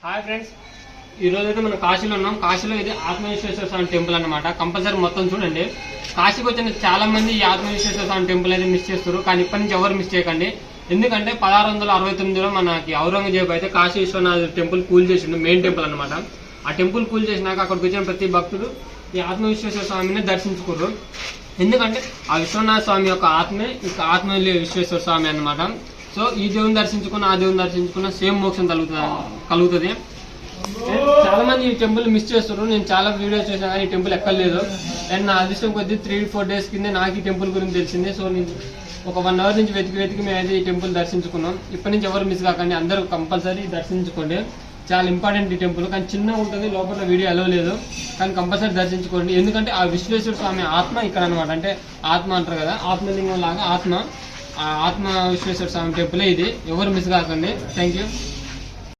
Hi friends, ఈ రోజు అయితే మనం కాశీలో ఉన్నాం. కాశీలో ఇది ఆత్మవిశ్వేశ్వర స్వామి టెంపుల్ అన్నమాట. కంపల్సరీ మొత్తం చూడండి. కాశీకి వచ్చిన చాలా మంది ఈ ఆత్మవిశ్వేశ్వర స్వామి టెంపుల్ అయితే మిస్ చేస్తారు, కానీ ఇప్పటి నుంచి ఎవరు మిస్ చేయకండి. ఎందుకంటే 1669లో మనకి ఔరంగజేబు అయితే కాశీ విశ్వనాథ్ టెంపుల్ కూల్ చేసిండు, మెయిన్ టెంపుల్ అనమాట. ఆ టెంపుల్ కూల్ చేసినాక అక్కడికి వచ్చిన ప్రతి భక్తుడు ఈ ఆత్మవిశ్వేశ్వర స్వామిని దర్శించుకోరు. ఎందుకంటే ఆ విశ్వనాథ స్వామి యొక్క ఆత్మే ఇక ఆత్మ విశ్వేశ్వర స్వామి అన్నమాట. సో ఈ దేవుని దర్శించుకున్న ఆ దేవుని దర్శించుకున్న సేమ్ మోక్షం కలుగుతుంది. చాలా మంది ఈ టెంపుల్ మిస్ చేస్తారు. నేను చాలా వీడియోస్ చేసినా కానీ ఈ టెంపుల్ ఎక్కలేదు. అండ్ నా అదృష్టం కొద్ది 3-4 days కింద నాకు ఈ టెంపుల్ గురించి తెలిసింది. సో నేను ఒక 1 hour నుంచి వెతికి మేమైతే ఈ టెంపుల్ దర్శించుకున్నాం. ఇప్పటి నుంచి ఎవరు మిస్ కాకండి, అందరూ కంపల్సరీ దర్శించుకోండి. చాలా ఇంపార్టెంట్ ఈ టెంపుల్, కానీ చిన్నగా ఉంటుంది, లోపల వీడియో అలో లేదు, కానీ కంపల్సరీ దర్శించుకోండి. ఎందుకంటే ఆ విశ్వేశ్వర స్వామి ఆత్మ ఇక్కడ అనమాట. అంటే ఆత్మ అంటారు కదా, ఆత్మలింగం లాగా ఆత్మ విశ్వేశ్వర స్వామి టెంపుల్ ఇది. ఎవరు మిస్ కాకండి. Thank you.